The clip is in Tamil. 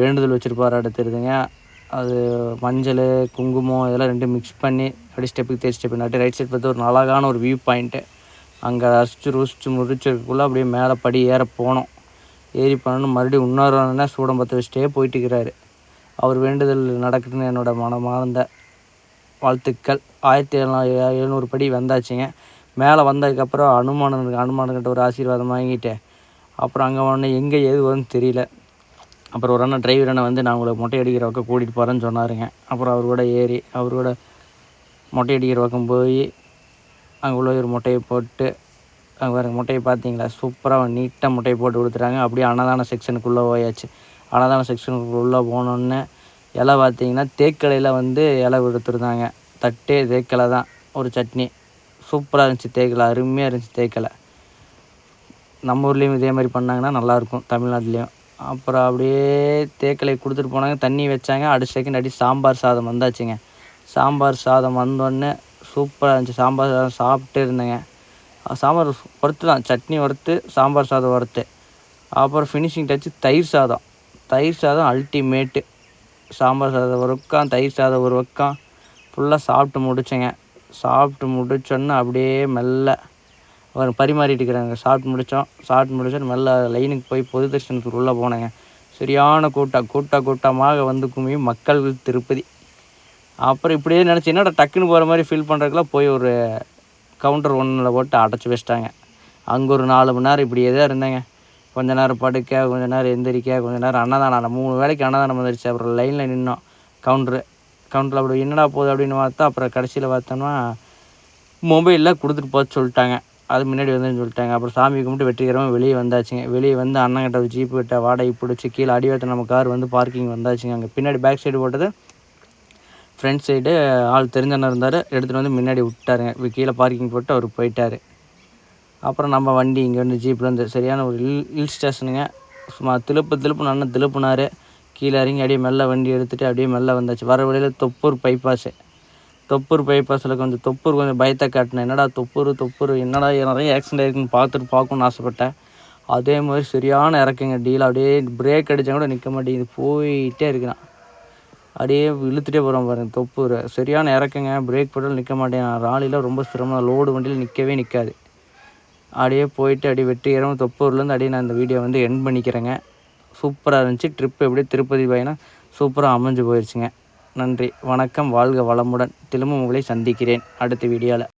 வேண்டுதல் வச்சுருப்பாராட்ட தெரியுதுங்க. அது மஞ்சள், குங்குமம் இதெல்லாம் 2 மிக்ஸ் பண்ணி அப்படியே ஸ்டெப்புக்கு தேய்ச்சி ஸ்டெப்பு நட்டு ரைட் சைட் பார்த்து ஒரு அழகான ஒரு வியூ பாயிண்ட்டு. அங்கே ரசித்து முடிச்சதுக்குள்ளே அப்படியே மேலே படி ஏற போனோம். ஏறி பண்ணணும் மறுபடியும் இன்னொரு சூடம் பற்ற வச்சுட்டே போயிட்டுருக்கிறாரு. அவர் வேண்டுதல் நடக்குதுன்னு என்னோட மனமார்ந்த வாழ்த்துக்கள். 1700 படி வந்தாச்சுங்க. மேலே வந்ததுக்கப்புறம் அனுமானுக்கிட்ட ஒரு ஆசீர்வாதம் வாங்கிட்டு அப்புறம் அங்கே ஒன்று எங்கே ஏது வரும்னு தெரியல. அப்புறம் ஒரு அண்ணன் டிரைவர் அண்ணன் வந்து நான் உங்களை மொட்டை அடிக்கிற பக்கம் கூட்டிகிட்டு போகிறேன்னு சொன்னாருங்க. அப்புறம் அவரோட ஏறி அவரோட மொட்டை அடிக்கிற பக்கம் போய் அங்கே உள்ள ஒரு மொட்டையை போட்டு அங்கே வேறு மொட்டையை பார்த்தீங்களா சூப்பராக நீட்டாக மொட்டையை போட்டு கொடுத்துட்டாங்க. அப்படியே அன்னதான செக்ஷனுக்குள்ளே போயாச்சு. அன்னதான செக்ஷனுக்குள்ளே போனோன்னே இலை பார்த்தீங்கன்னா தேக்கலையில் வந்து இலை கொடுத்துருந்தாங்க. தட்டே தேக்கலை தான். ஒரு சட்னி சூப்பராக இருந்துச்சு. தேக்கலை அருமையாக இருந்துச்சு. தேக்கலை நம்ம ஊர்லேயும் இதே மாதிரி பண்ணாங்கன்னா நல்லாயிருக்கும் தமிழ்நாட்டிலையும். அப்புறம் அப்படியே தேக்கலை கொடுத்துட்டு போனாங்க. தண்ணி வச்சாங்க. அடுத்த செகண்ட் அடி சாம்பார் சாதம் வந்தாச்சுங்க. சாம்பார் சாதம் வந்தோடனே சூப்பராக இருந்துச்சு. சாம்பார் சாதம் சாப்பிட்டே இருந்தேங்க. சாம்பார் ஒர்த்து தான். சட்னி ஒர்த்து, சாம்பார் சாதம் ஒர்த்து. அப்புறம் ஃபினிஷிங் டச்சு தயிர் சாதம். தயிர் சாதம் அல்டிமேட்டு. சாம்பார் சாதம் ஒரு பக்கம், தயிர் சாதம் ஒரு பக்கம் ஃபுல்லாக சாப்பிட்டு முடித்தேங்க. சாப்பிட்டு முடித்தோன்னே அப்படியே மெல்ல பரிமாறிட்டு இருக்கிறாங்க. சாப்பிட்டு முடித்தோம் மெல்ல லைனுக்கு போய் பொது தரிசனத்துக்கு உள்ளே போனேங்க. சரியான கூட்டமாக வந்து குமியும் மக்கள் திருப்பதி. அப்புறம் இப்படியே நினச்சி என்னடா டக்குன்னு போகிற மாதிரி ஃபீல் பண்ணுறதுக்குலாம் போய் ஒரு கவுண்டர் 1ல் போட்டு அடைச்சி வச்சிட்டாங்க. அங்கே ஒரு 4 மணி நேரம் இப்படியே தான் இருந்தேங்க. கொஞ்ச நேரம் படுக்க, கொஞ்ச நேரம் எந்திரிக்க, கொஞ்ச நேரம் அன்னதானம் 3 வேளைக்கு அன்னதானம் வந்துடுச்சு. அப்புறம் லைனில் நின்னோம். கவுண்டரில் அப்படி என்னடா போகுது அப்படின்னு பார்த்தா அப்புறம் கடைசியில் பார்த்தோம்னா மொபைலில் கொடுத்துட்டு போக சொல்லிட்டாங்க. அது முன்னாடி வந்துன்னு சொல்லிட்டாங்க. அப்புறம் சாமி கும்பிட்டு வெற்றிகரமாக வெளியே வந்தாச்சுங்க. வெளியே வந்து அண்ணங்கிட்ட ஒரு ஜீப்பு கிட்ட வாடகை பிடிச்சி கீழே அடிவாரத்தில் நம்ம கார் வந்து பார்க்கிங் வந்தாச்சுங்க. அங்கே பின்னாடி பேக் சைடு போட்டது ஃப்ரண்ட் சைடு ஆள் தெரிஞ்சண்ணன் இருந்தார். எடுத்துகிட்டு வந்து முன்னாடி விட்டாருங்க. கீழே பார்க்கிங் போட்டு அவர் போயிட்டார். அப்புறம் நம்ம வண்டி இங்கே வந்து ஜீப்பில் வந்து சரியான ஒரு ஹில் ஸ்டேஷனுங்க. சும்மா திருப்புன்னு அண்ணன் திருப்புனார். கீழே இறங்கி அப்படியே மெல்ல வண்டி எடுத்துகிட்டு அப்படியே மெல்ல வந்தாச்சு. வர வழியில் தொப்பூர் பைபாஸில் கொஞ்சம் பயத்தை காட்டினேன். என்னடா தொப்பூர் என்னடா நிறைய ஆக்சிடென்ட் ஆகிருக்குன்னு பார்க்கணுன்னு ஆசைப்பட்டேன். அதே மாதிரி சரியான இறக்குங்க. டீல் அப்படியே பிரேக் அடித்தா கூட நிற்க மாட்டேங்குது. போயிட்டே இருக்கிறான். அப்படியே இழுத்துட்டே போகிறோம் பாருங்கள். தொப்பூர் சரியான இறக்குங்க. பிரேக் போட்டாலும் நிற்க மாட்டேன். ராலியில் ரொம்ப சிரமம். லோடு வண்டியில் நிற்கவே நிற்காது. அப்படியே போயிட்டு அப்படியே வெற்றிகரமாக தொப்பூர்லேருந்து அப்படியே நான் இந்த வீடியோ வந்து எண்ட் பண்ணிக்கிறேங்க. சூப்பராக இருந்துச்சு. ட்ரிப்பு எப்படியே திருப்பதி பயணம் சூப்பராக அமைஞ்சு போயிடுச்சுங்க. நன்றி, வணக்கம், வாழ்க வளமுடன். திரும்ப உங்களை சந்திக்கிறேன் அடுத்த வீடியோவில்.